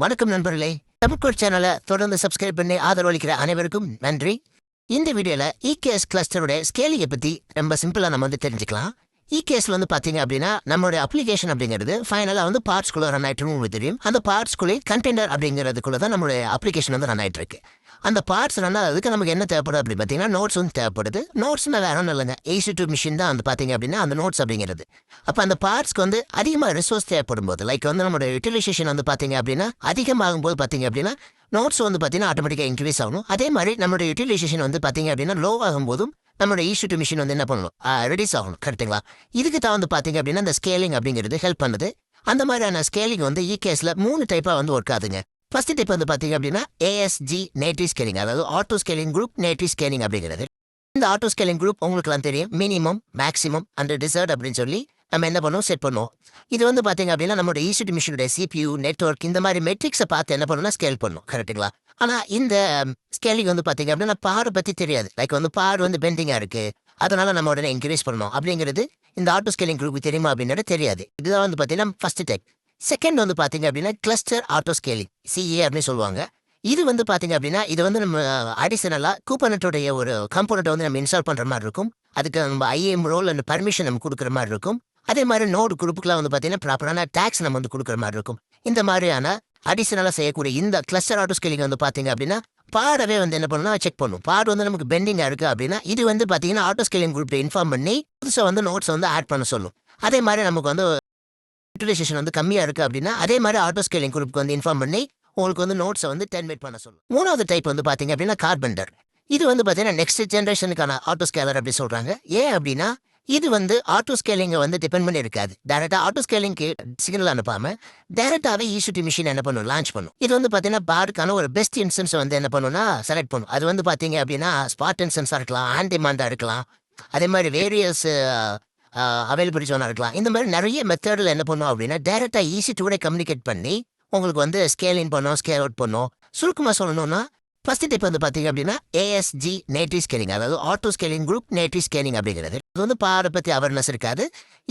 வணக்கம் நண்பர்களே. தமிழ்கோட் சேனலை தொடர்ந்து சப்ஸ்கிரைப் பண்ணி ஆதரவளிக்கிற அனைவருக்கும் நன்றி. இந்த வீடியோல இகேஎஸ் கிளஸ்டருடைய ஸ்கேலிங்கை பத்தி ரொம்ப சிம்பிளா நம்ம தெரிஞ்சுக்கலாம். இகேஎஸ்ல பாத்தீங்க அப்படின்னா நம்மளுடைய அப்ளிகேஷன் அப்படிங்கிறது ஃபைனலா பார்ட்ஸ்குள்ள ரன் ஆயிட்டு தெரியும். அந்த பார்ட்ஸ்குள்ளே கண்டெய்னர் அப்படிங்கிறதுக்குள்ள தான் நம்மளுடைய அப்ளிகேஷன் ரன் ஆயிட்டு இருக்கு. அந்த பார்ட்ஸ் ரன் ஆகிறதுக்கு நமக்கு என்ன தேவைப்படுது அப்படி பார்த்தீங்கன்னா நோட்ஸ் தேவைப்படுது. நோட்ஸ்னா வேற ஒன்றும் இல்லைங்க, AC2 மிஷின் தான் பார்த்தீங்க அப்படின்னா அந்த நோட்ஸ் அப்படிங்கிறது. அப்போ அந்த பார்ட்ஸ்க்கு அதிகமாக ரிசோர்ஸ் தேவைப்படும் போது லைக் நம்மளோட யூட்டிலைசேஷன் பார்த்தீங்க அப்படின்னா அதிகமாகும் போது பார்த்தீங்க அப்படின்னா நோட்ஸ் பார்த்தீங்கன்னா ஆட்டோமேட்டிக்காக இன்க்ரீஸ் ஆகணும். அதே மாதிரி நம்மளோட யூட்டிலைசேஷன் பார்த்தீங்க அப்படின்னா லோ ஆகும் போதும் நம்மளோட AC2 மிஷின் என்ன பண்ணணும், ரெடியூஸ் ஆகணும். கரெக்டுங்களா? இதுக்கு தான் பார்த்தீங்க அப்படின்னா இந்த ஸ்கேலிங் அப்படிங்கிறது ஹெல்ப் பண்ணுது. அந்த மாதிரியான ஸ்கேலிங் இகேஎஸ்ல 3 டைப்பாக ஒர்க் ஆகுதுங்க. ஃபர்ஸ்ட் டைப் பார்த்தீங்க அப்படின்னா ASG நேட்டிவ் ஸ்கேலிங், அதாவது auto scaling group native scaling அப்படிங்கிறது. இந்த ஆட்டோ ஸ்கேலிங் குரூப் உங்களுக்குலாம் தெரியும், மினிமம் மேக்ஸிமம் அண்ட் டிசர்ட் அப்படின்னு சொல்லி நம்ம என்ன பண்ணுவோம், செட் பண்ணுவோம். இது பார்த்தீங்க அப்படின்னா நம்மளோட AC2 மிஷினுடைய CPU நெட்வொர்க் இந்த மாதிரி மெட்ரிக்ஸை பார்த்து என்ன பண்ணணும்னா ஸ்கேல் பண்ணும். கரெக்டுங்களா? ஆனால் இந்த ஸ்கேலிங் பார்த்தீங்க அப்படின்னா பாரை பற்றி தெரியாது. லைக் பார் பெண்டிங்காக இருக்கு, அதனால நம்ம உடனே இன்க்ரீஸ் பண்ணணும் அப்படிங்கிறது இந்த ஆட்டோ ஸ்கேலிங் குரூப் தெரியுமா அப்படின்னு தெரியாது. இதுதான் பார்த்தீங்கன்னா ஃபர்ஸ்ட் டைப். செகண்ட் பார்த்தீங்க அப்படின்னா கிளஸ்டர் ஆட்டோ ஸ்கேலிங், CA அப்படின்னு சொல்லுவாங்க. இது பார்த்தீங்க அப்படின்னா இது நம்ம அடிஷனலாக கூப்பனட்டோடைய ஒரு கம்போனண்ட்டை நம்ம இன்ஸ்டால் பண்ணுற மாதிரி இருக்கும். அதுக்கு நம்ம IAM ரோல் அண்ட் பர்மிஷன் நம்ம கொடுக்குற மாதிரி இருக்கும். அதே மாதிரி நோடு குரூப்புக்குலாம் பார்த்தீங்கன்னா ப்ராப்பரான டேக்ஸ் நம்ம கொடுக்குற மாதிரி இருக்கும். இந்த மாதிரியான அடிஷனலாக செய்யக்கூடிய இந்த கிளஸ்டர் ஆட்டோ ஸ்கேலிங் பார்த்தீங்க அப்படின்னா பாடவே என்ன பண்ணணும்னா செக் பண்ணும். பாடு நமக்கு பெண்டிங்காக இருக்குது அப்படின்னா இது பார்த்தீங்கன்னா ஆட்டோ ஸ்கேலிங் குரூப்பை இன்ஃபார்ம் பண்ணி புதுசாக நோட்ஸ் ஆட் பண்ண சொல்லும். அதே மாதிரி நமக்கு யூட்டிலைசேஷன் கம்மியாக இருக்குது அப்படின்னா அதே மாதிரி ஆட்டோ ஸ்கேலிங் குரூப்புக்கு இன்ஃபார்ம் பண்ணி உங்களுக்கு நோட்ஸை டெர்மினேட் பண்ண சொல்லும். மூணாவது டைப் பார்த்தீங்க அப்படின்னா கார்பெண்டர். இது பார்த்தீங்கன்னா நெக்ஸ்ட் ஜென்ரேஷனுக்கான ஆட்டோ ஸ்கேலர் அப்படி சொல்கிறாங்க. ஏன் அப்படின்னா இது ஆட்டோ ஸ்கேலிங்கை டிபெண்ட் பண்ணி இருக்காது. டேரெக்டாக ஆட்டோ ஸ்கேலிங்க்கு சிக்னல் அனுப்பாமல் டேரெக்டாகவே AC2 மிஷின் என்ன பண்ணும், லான்ச் பண்ணும். இது பார்த்தீங்கன்னா பார்டுக்கான ஒரு பெஸ்ட் இன்ஸ்டன்ஸ் என்ன பண்ணுன்னா செலக்ட் பண்ணும். அது பார்த்தீங்க அப்படின்னா ஸ்பாட் இன்ஸ்டன்ஸாக இருக்கலாம், ஆன் டிமாண்டாக இருக்கலாம், அதே மாதிரி வேரியஸ் அவைலபிலிட்டி ஜோனாக இருக்கலாம். இந்த மாதிரி நிறைய மெத்தடில் என்ன பண்ணும் அப்படின்னா டேரெக்டாக AC2 கம்யூனிகேட் பண்ணி உங்களுக்கு ஸ்கேலிங் பண்ணோம், ஸ்கேல் அவுட் பண்ணோம். சுருக்கமாக சொல்லணும்னா ஃபர்ஸ்ட் டைப் பார்த்தீங்க அப்படின்னா ASG நேட்டிவ் ஸ்கேலிங், அதாவது auto scaling group native scaling அப்படிங்கிறது. இது பாரை பற்றி அவேர்னஸ் இருக்காது.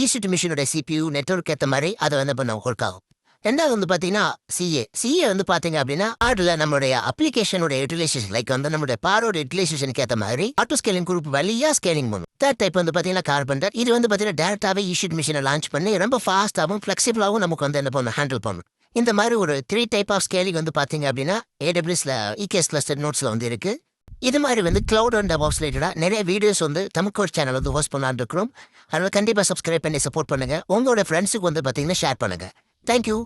AC2 மிஷினோட CPU நெட்வொர்க் ஏற்ற மாதிரி அதை பண்ண ஒர்க் ஆகும். ரெண்டாவது பார்த்தீங்கன்னா CA பார்த்தீங்க அப்படின்னா பாடில் நம்மளுடைய அப்ளிகேஷனோட யூட்டிலைசேஷன் லைக் நம்மளுடைய பாரோட யூட்டிலைசேஷனுக்கு ஏற்ற மாதிரி ஆட்டோ ஸ்கேலிங் குரூப் வழியாக ஸ்கேலிங் பண்ணும். தேர்ட் டைப் பார்த்தீங்கன்னா கார்பெண்டர். இது பார்த்தீங்கன்னா டேரக்டாகவே AC2 மிஷினை லான்ச் பண்ணி ரொம்ப ஃபாஸ்ட்டாகவும் ஃப்ளெக்சிபிளாகவும் நமக்கு என்ன பண்ணும், ஹேண்டில் பண்ணும். இந்த மாதிரி ஒரு 3 டைப் ஆஃப் ஸ்கேலிங் பார்த்தீங்க அப்படின்னா AWSல EKS கிளஸ்டர் நோட்ஸில் இருக்கு. இது மாதிரி கிளவுட் அண்ட் டெவாப்ஸ் ரிலேட்டடாக நிறைய வீடியோஸ் தமிழ்கோட் சேனல் ஹோஸ்ட் பண்ணலான்னு இருக்கிறோம். அதனால் கண்டிப்பாக சப்ஸ்கிரைப் பண்ணி சப்போர்ட் பண்ணுங்கள். உங்களோட ஃப்ரெண்ட்ஸுக்கு பார்த்தீங்கன்னா ஷேர் பண்ணுங்கள். தேங்க்யூ.